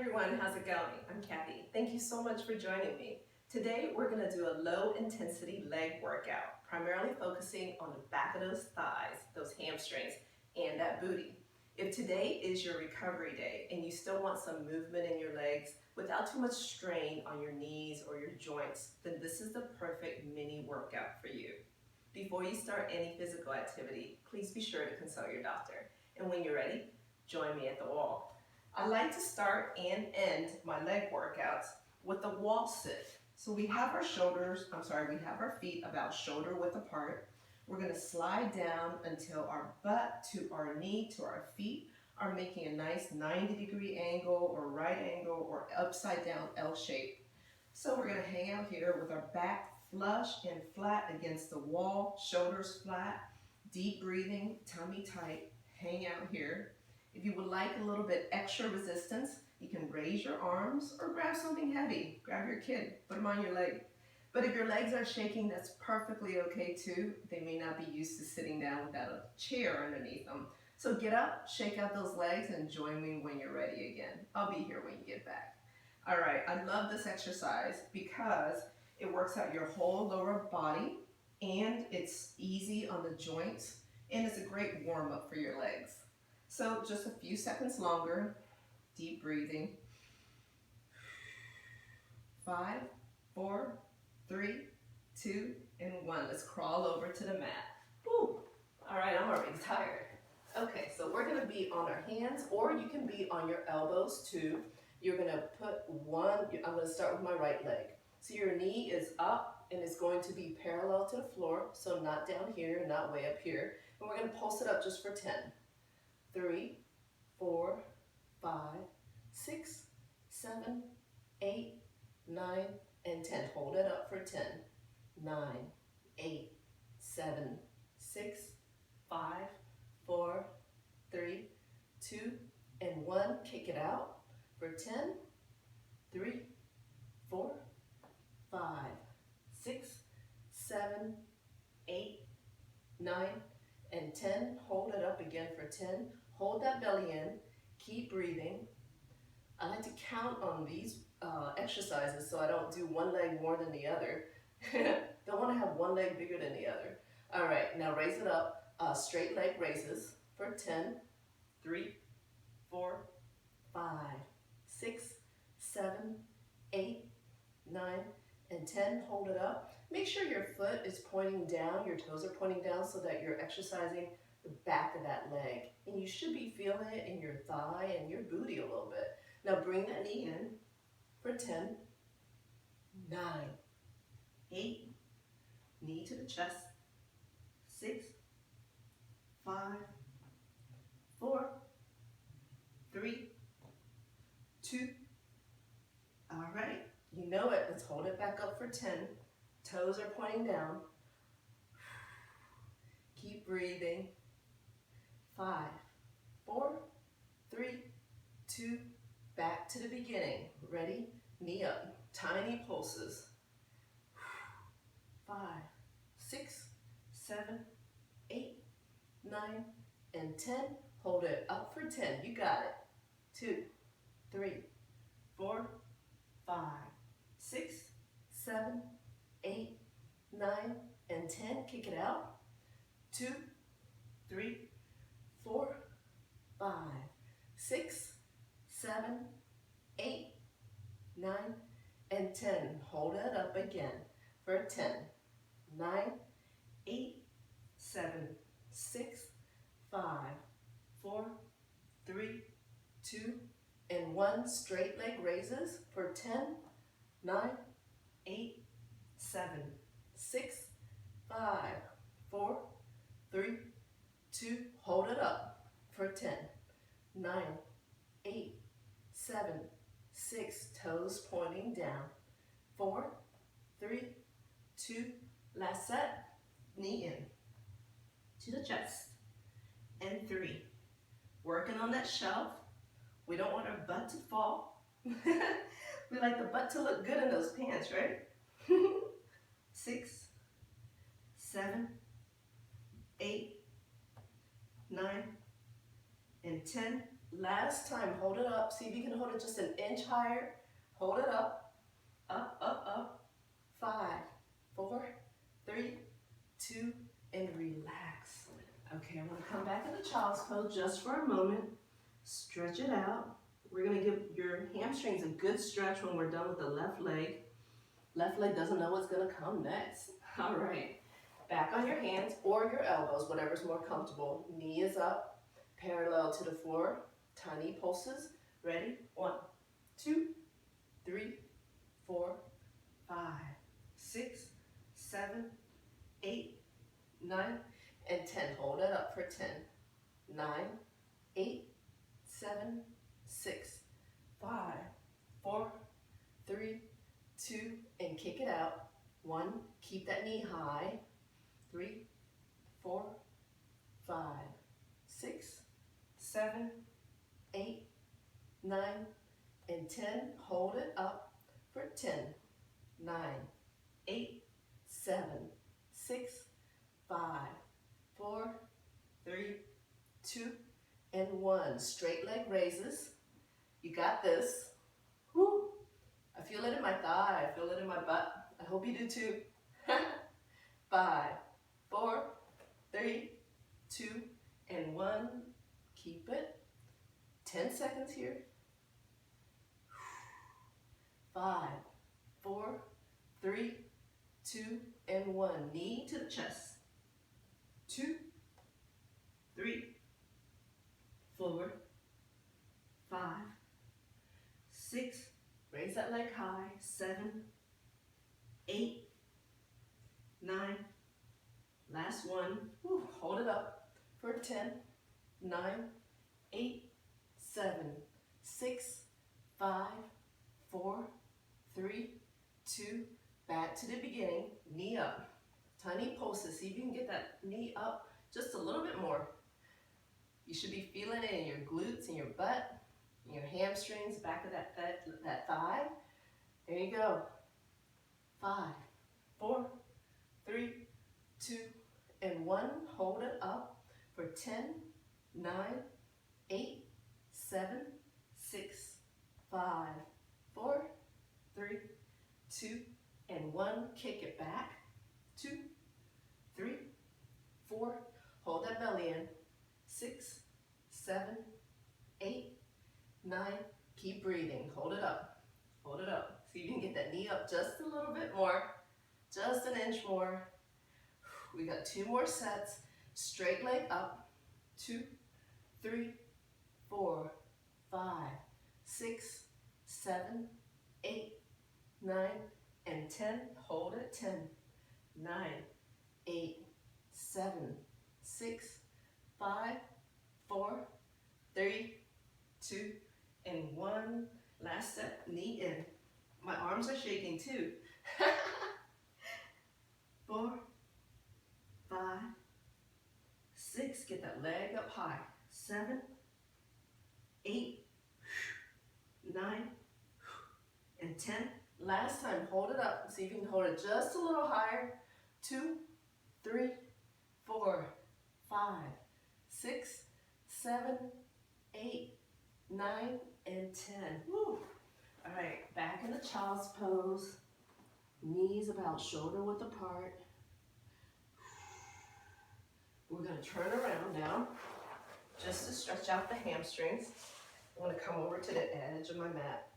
everyone, how's it going? I'm Kathy. Thank you so much for joining me. Today we're going to do a low intensity leg workout, primarily focusing on the back of those thighs, those hamstrings, and that booty. If today is your recovery day and you still want some movement in your legs without too much strain on your knees or your joints, then this is the perfect mini workout for you. Before you start any physical activity, please be sure to consult your doctor. And when you're ready, join me at the wall. I like to start and end my leg workouts with a wall sit. So we have our feet about shoulder width apart. We're gonna slide down until our butt to our knee to our feet are making a nice 90-degree angle or right angle or upside down L shape. So we're gonna hang out here with our back flush and flat against the wall, shoulders flat, deep breathing, tummy tight, hang out here. If you would like a little bit extra resistance, you can raise your arms or grab something heavy. Grab your kid, put them on your leg. But if your legs are shaking, that's perfectly okay too. They may not be used to sitting down without a chair underneath them. So get up, shake out those legs, and join me when you're ready again. I'll be here when you get back. All right, I love this exercise because it works out your whole lower body and it's easy on the joints and it's a great warm-up for your legs. So just a few seconds longer, deep breathing. 5, 4, 3, 2, and 1. Let's crawl over to the mat. Woo. All right, I'm already tired. Okay, so we're gonna be on our hands, or you can be on your elbows too. You're gonna I'm gonna start with my right leg. So your knee is up and it's going to be parallel to the floor, so not down here, not way up here. And we're gonna pulse it up just for 10. 3, 4, 5, 6, 7, 8, 9, and 10. Hold it up for 10. 9, 8, 7, 6, 5, 4, 3, 2, and 1. Kick it out for 10, 3, 4, 5, 6, 7, 8, 9, and 10. Hold it up again for 10. Hold that belly in. Keep breathing. I like to count on these exercises so I don't do one leg more than the other. Don't want to have one leg bigger than the other. All right, now raise it up. Straight leg raises for 10, 3, 4, 5, 6, 7, 8, 9, and 10. Hold it up. Make sure your foot is pointing down, your toes are pointing down so that you're exercising the back of that leg. And you should be feeling it in your thigh and your booty a little bit. Now bring that knee in for 10, 9, 8, knee to the chest, 6, 5, 4, 3, 2, all right, you know it. Let's hold it back up for 10. Toes are pointing down. Keep breathing. 5, 4, 3, 2, back to the beginning. Ready? Knee up. Tiny pulses. 5, 6, 7, 8, 9, and 10. Hold it up for 10. You got it. 2, 3, 4, 5, 6, 7, 8, 9, and 10. Kick it out. 2, 3, 4, 5, 6, 7, 8, 9, and 10. Hold it up again for 10. 9, 8, 7, 6, 5, 4, 3, 2, and 1. Straight leg raises for 10, 9, 8, 7, 6, 5, 4, 3, 2, hold it up for 10, 9, 8, 7, 6, toes pointing down, 4, 3, 2, last set, knee in to the chest, and 3. Working on that shelf. We don't want our butt to fall. We like the butt to look good in those pants, right? 6, 7, 8, 9, and 10. Last time, hold it up. See if you can hold it just an inch higher. Hold it up, up, up, up. 5, 4, 3, 2, and relax. Okay, I'm gonna come back into child's pose just for a moment. Stretch it out. We're gonna give your hamstrings a good stretch when we're done with the left leg. Left leg doesn't know what's gonna come next. All right, back on your hands or your elbows, whatever's more comfortable. Knee is up, parallel to the floor. Tiny pulses. Ready? 1, 2, 3, 4, 5, 6, 7, 8, 9, and 10. Hold it up for 10. 9, 8, 7, 6, 5, 4, 3, 2, and kick it out. 1, keep that knee high. 3, 4, 5, 6, 7, 8, 9, and 10. Hold it up for 10. 9, 8, 7, 6, 5, 4, 3, 2, and 1. Straight leg raises. You got this. Woo. I feel it in my thigh. I feel it in my butt. I hope you do too. 5, 4, 3, 2, and 1. Keep it. 10 seconds here. 5, 4, 3, 2, and 1. Knee to the chest. 2, 3, 4, 5, 6. Raise that leg high. 7, 8, 9. Last one. Woo. Hold it up for 10, 9, 8, 7, 6, 5, 4, 3, 2. Back to the beginning. Knee up. Tiny pulses. See if you can get that knee up just a little bit more. You should be feeling it in your glutes, in your butt, in your hamstrings, back of that thigh. There you go. 5, 4, 3, 2, and 1. Hold it up for 10, 9, 8, 7, 6, 5, 4, 3, 2, and 1. Kick it back. 2, 3, 4. Hold that belly in. 6, 7, 8, 9. Keep breathing. Hold it up. Hold it up. See if you can get that knee up just a little bit more. Just an inch more. We got 2 more sets. Straight leg up. 2, 3, 4, 5, 6, 7, 8, 9, and 10. Hold it. 10, 9, 8, 7, 6, 5, 4, 3, 2, and 1. Last set, knee in. My arms are shaking too. 4, 5, 6. Get that leg up high. 7, 8, 9, and 10. Last time, hold it up. See if you can hold it just a little higher. 2, 3, 4, 5, 6, 7, 8, 9, and 10. Woo. All right, back in the child's pose. Knees about shoulder width apart. We're going to turn around now just to stretch out the hamstrings. I'm going to come over to the edge of my mat,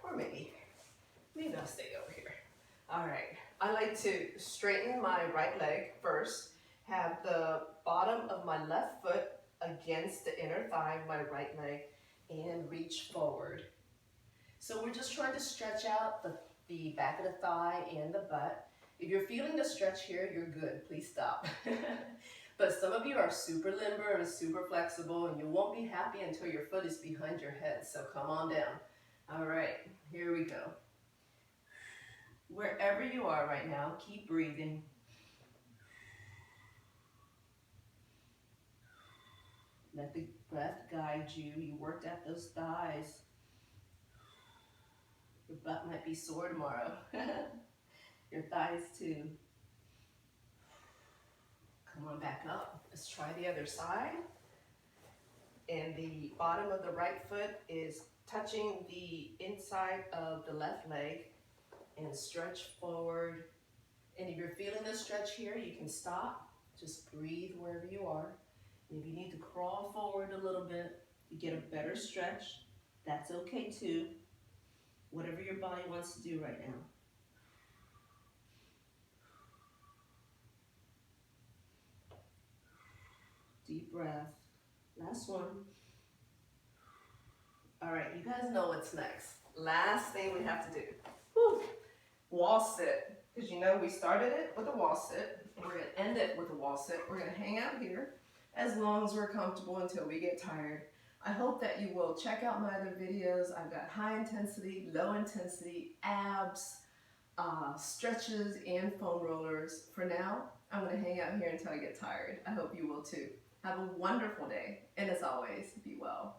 or maybe I'll stay over here. All right, I like to straighten my right leg first, have the bottom of my left foot against the inner thigh of my right leg, and reach forward. So we're just trying to stretch out the back of the thigh and the butt. If you're feeling the stretch here, you're good. Please stop. But some of you are super limber and super flexible, and you won't be happy until your foot is behind your head. So come on down. All right, here we go. Wherever you are right now, keep breathing. Let the breath guide you. You worked at those thighs. Your butt might be sore tomorrow. Your thighs too. Come on back up. Let's try the other side. and the bottom of the right foot is touching the inside of the left leg, and stretch forward. And if you're feeling the stretch here, you can stop. Just breathe wherever you are. And if you need to crawl forward a little bit to get a better stretch, that's okay too. Whatever your body wants to do right now. Deep breath. Last one. All right, you guys know what's next. Last thing we have to do. Whew. Wall sit. Because you know we started it with a wall sit. And we're going to end it with a wall sit. We're going to hang out here as long as we're comfortable until we get tired. I hope that you will check out my other videos. I've got high intensity, low intensity, abs, stretches, and foam rollers. For now, I'm going to hang out here until I get tired. I hope you will too. Have a wonderful day, and as always, be well.